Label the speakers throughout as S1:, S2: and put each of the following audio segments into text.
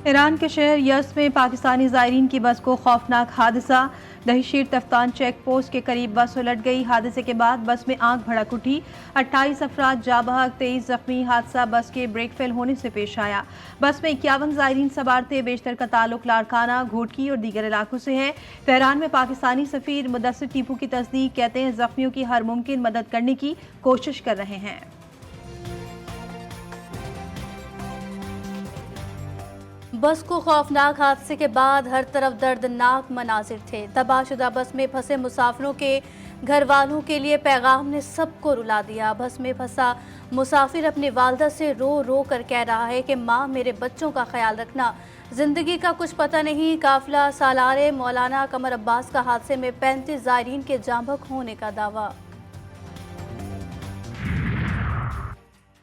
S1: Iran के शहर Yazd में पाकिस्तानी ज़ायरीन की बस को खौफनाक हादसा। दहशीर तफ्तान चेक पोस्ट के करीब बस उलट गई। हादसे के बाद बस में आग भड़क उठी। 28 अफराद जाँ बहक, 23 जख्मी। हादसा बस के ब्रेक फेल होने से पेश आया। बस में 51 ज़ायरीन सवार थे। बेशतर का ताल्लुक लाड़काना, घोटकी और दीगर इलाकों से है। तेहरान में पाकिस्तानी सफ़ीर मुदस्सिर टीपू की तस्दीक, कहते हैं जख्मियों की हर मुमकिन मदद करने की कोशिश कर रहे हैं।
S2: बस को खौफनाक हादसे के बाद हर तरफ दर्दनाक मनाजिर थे। तबाहशुदा बस में फंसे मुसाफिरों के घर वालों के लिए पैगाम ने सबको रुला दिया। बस में फंसा मुसाफिर अपनी वालदा से रो रो कर कह रहा है कि माँ, मेरे बच्चों का ख्याल रखना, जिंदगी का कुछ पता नहीं। काफिला सालारे मौलाना कमर अब्बास का हादसे में 35 ज़ायरीन के जांबक होने का दावा।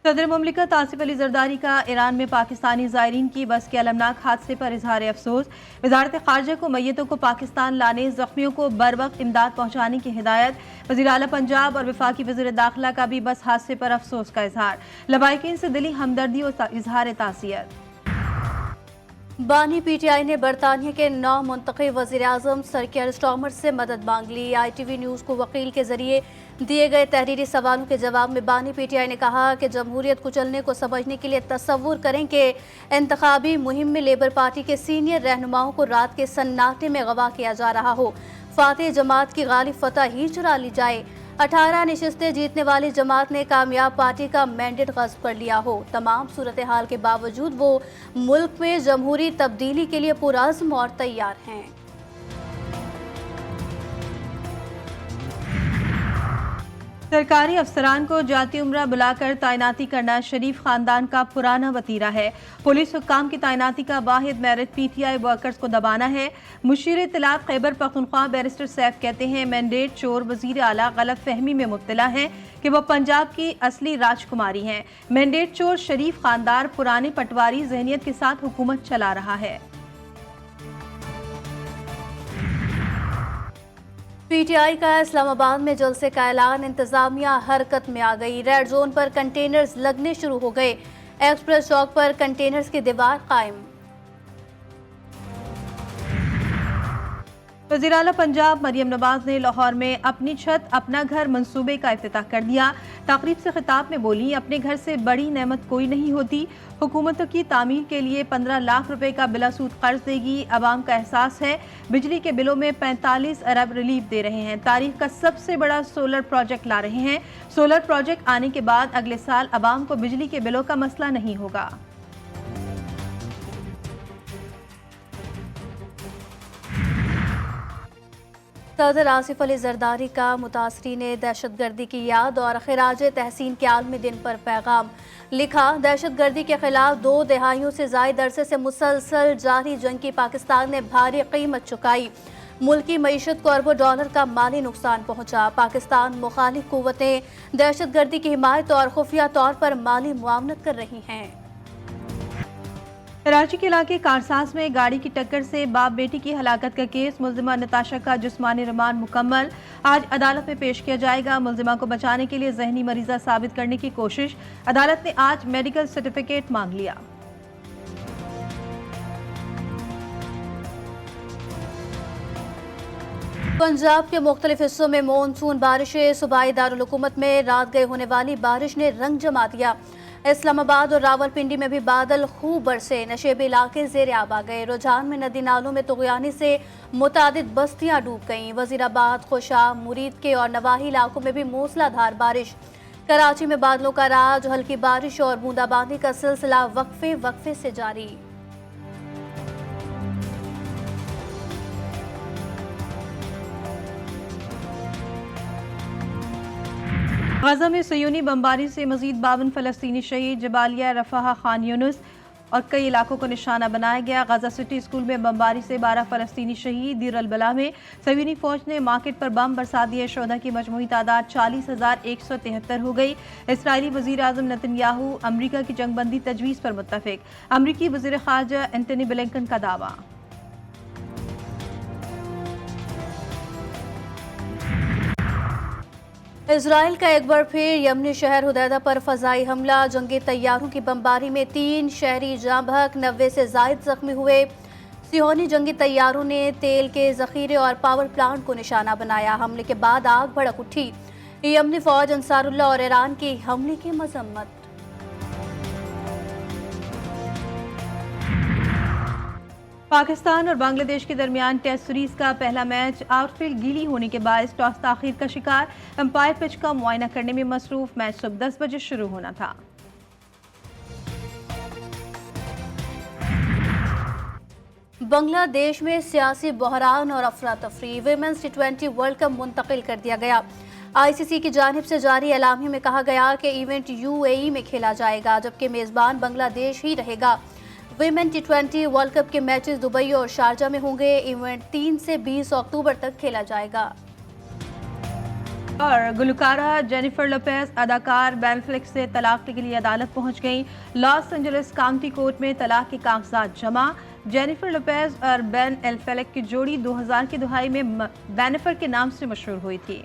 S1: सदर मुमलिकत आसिफ अली जरदारी का ईरान में पाकिस्तानी ज़ायरीन की बस के अलमनाक हादसे पर इजहार अफसोस। वजारत खारजा को मैयतों को पाकिस्तान लाने, जख्मियों को बर वक्त इमदाद पहुँचाने की हिदायत। वज़ीर आला पंजाब और वफाकी वज़ीर दाखिला का भी बस हादसे पर अफसोस का इजहार। लवाहिकीन से दिली हमदर्दी और इजहार ताज़ियत।
S2: बानी पीटीआई ने बरतानिया के नौ मुंतखब वज़ीर-ए-आज़म सर कियर स्टार्मर से मदद मांग ली। ITV न्यूज़ को वकील के जरिए दिए गए तहरीरी सवालों के जवाब में बानी पीटीआई ने कहा कि जमहूरियत कुचलने को समझने के लिए तसव्वुर करें कि इंतखाबी मुहिम में लेबर पार्टी के सीनियर रहनुमाओं को रात के सन्नाटे में गवाह किया जा रहा हो। फातेह जमात की गालिब फतह ही चुरा ली जाए। 18 नशिस्तें जीतने वाली जमात ने कामयाब पार्टी का मैंडेट गस्ब कर लिया हो। तमाम सूरत हाल के बावजूद वो मुल्क में जमहूरी तब्दीली के लिए पुरअज़्म और तैयार हैं।
S1: सरकारी अफसरान को जाती उम्रा बुलाकर तैनाती करना शरीफ खानदान का पुराना वतीरा है। पुलिस हुक्काम की तैनाती का वाहिद मेरिट PTI वर्कर्स को दबाना है। मुशीर इत्तलाफ खैबर पख्तूनख्वा बैरिस्टर सैफ कहते हैं मैंडेट चोर वजीर आला गलत फहमी में मुब्तला है कि वह पंजाब की असली राजकुमारी हैं। मैंडेट चोर शरीफ खानदार पुराने पटवारी जहनियत के साथ हुकूमत चला रहा है।
S2: PTI का इस्लामाबाद में जलसे का ऐलान। इंतजामिया हरकत में आ गई। रेड जोन पर कंटेनर्स लगने शुरू हो गए। एक्सप्रेस चौक पर कंटेनर्स की दीवार कायम।
S1: वज़ीर आला पंजाब मरियम नवाज ने लाहौर में अपनी छत अपना घर मंसूबे का इफ्तिताह कर दिया। तकरीब से खिताब में बोली, अपने घर से बड़ी नेमत कोई नहीं होती। हुकूमतों की तामीर के लिए 15 लाख रुपए का बिलासूद कर्ज देगी। अवाम का एहसास है। बिजली के बिलों में 45 अरब रिलीफ दे रहे हैं। तारीख का सबसे बड़ा सोलर प्रोजेक्ट ला रहे हैं। सोलर प्रोजेक्ट आने के बाद अगले साल अवाम को बिजली के बिलों का मसला नहीं होगा।
S2: सदर आसिफ अली जरदारी का मुतासरीन दहशतगर्दी की याद और खिराज तहसीन के आलमी दिन पर पैगाम लिखा। दहशतगर्दी के खिलाफ 2 दहाइयों से ज़ायद अरसे से मुसलसल जारी जंग की पाकिस्तान ने भारी कीमत चुकाई। मुल्की मईशत को अरबों डॉलर का माली नुकसान पहुंचा। पाकिस्तान मुखालिफ कुव्वतें दहशतगर्दी की हिमायत और खुफिया तौर पर माली मुआवनत कर रही हैं।
S1: कराची के इलाके कारसाज में गाड़ी की टक्कर से बाप बेटी की हलाकत का केस। मुल्जिमा नताशा का जिस्मानी रिमांड मुकम्मल। आज अदालत में पेश किया जाएगा। मुल्जिमा को बचाने के लिए जहनी मरीजा साबित करने की कोशिश। अदालत ने आज मेडिकल सर्टिफिकेट मांग लिया।
S2: पंजाब के मुख्तलिफ हिस्सों में मानसून बारिशें। सूबाई दारुल हुकूमत में रात गए होने वाली बारिश ने रंग जमा दिया। इस्लामाबाद और रावलपिंडी में भी बादल खूब बरसे। नशेबी इलाके ज़ेर आब आ गए। रुझान में नदी नालों में तुग़यानी से मुतादिद बस्तियां डूब गईं। वज़ीराबाद, खुशाब, मुरीद के और नवाही इलाकों में भी मूसलाधार बारिश। कराची में बादलों का राज। हल्की बारिश और बूंदाबांदी का सिलसिला वक्फे वक्फे से जारी।
S1: गजा में सयूनी बमबारी से मजीद 52 फ़लस्तीनी शहीद। जबालिया, रफ़ाह, खान यूनुस और कई इलाकों को निशाना बनाया गया। गजा सिटी स्कूल में बमबारी से 12 फ़लस्तीनी शहीद। दीर अल बला में सयूनी फौज ने मार्केट पर बम बरसा दिए। शोधा की मजमूई तादाद 40,173 हो गई। इसराइली वज़ीर आज़म नेतन्याहू अमरीका की जंगबंदी तजवीज़ पर मुत्तफ़िक। अमरीकी वज़ीर ख़ारजा एंटनी ब्लिंकन का दावा।
S2: इसराइल का एक बार फिर यमनी शहर हुदैदा पर फजाई हमला, जंगी तैयारों की बमबारी में 3 शहरी जाँ बहक, 90 से जायद जख्मी हुए। सिहोनी जंगी तैयारों ने तेल के जखीरे और पावर प्लांट को निशाना बनाया। हमले के बाद आग भड़क उठी। यमनी फौज अंसारुल्लाह और ईरान की हमले की मजम्मत।
S1: पाकिस्तान और बांग्लादेश के दरमियान टेस्ट सीरीज का पहला मैच आउटफील्ड गीली होने के बाद टॉस ताखीर का शिकार, अंपायर पिच का मुआयना करने में मसरूफ। मैच सुबह 10 बजे शुरू होना था।
S2: बांग्लादेश में सियासी बहरान और अफरा तफरी, विमेंस T20 वर्ल्ड कप मुंतकिल कर दिया गया। ICC की जानिब से जारी एलामिया में कहा गया कि इवेंट UAE में खेला जाएगा, जबकि मेजबान बांग्लादेश ही रहेगा। विमेन T20 वर्ल्ड कप के मैचेस दुबई और शारजा में होंगे। इवेंट 3 से 20 अक्टूबर तक खेला जाएगा।
S1: और गुलकारा जेनिफर लोपेज अदाकार बेन एफ्लेक से तलाक के लिए अदालत पहुंच गई। लॉस एंजलिस काउंटी कोर्ट में तलाक के कागजात जमा। जेनिफर लोपेज और बेन एफ्लेक की जोड़ी 2000 की दुहाई में बेनिफर के नाम से मशहूर हुई थी।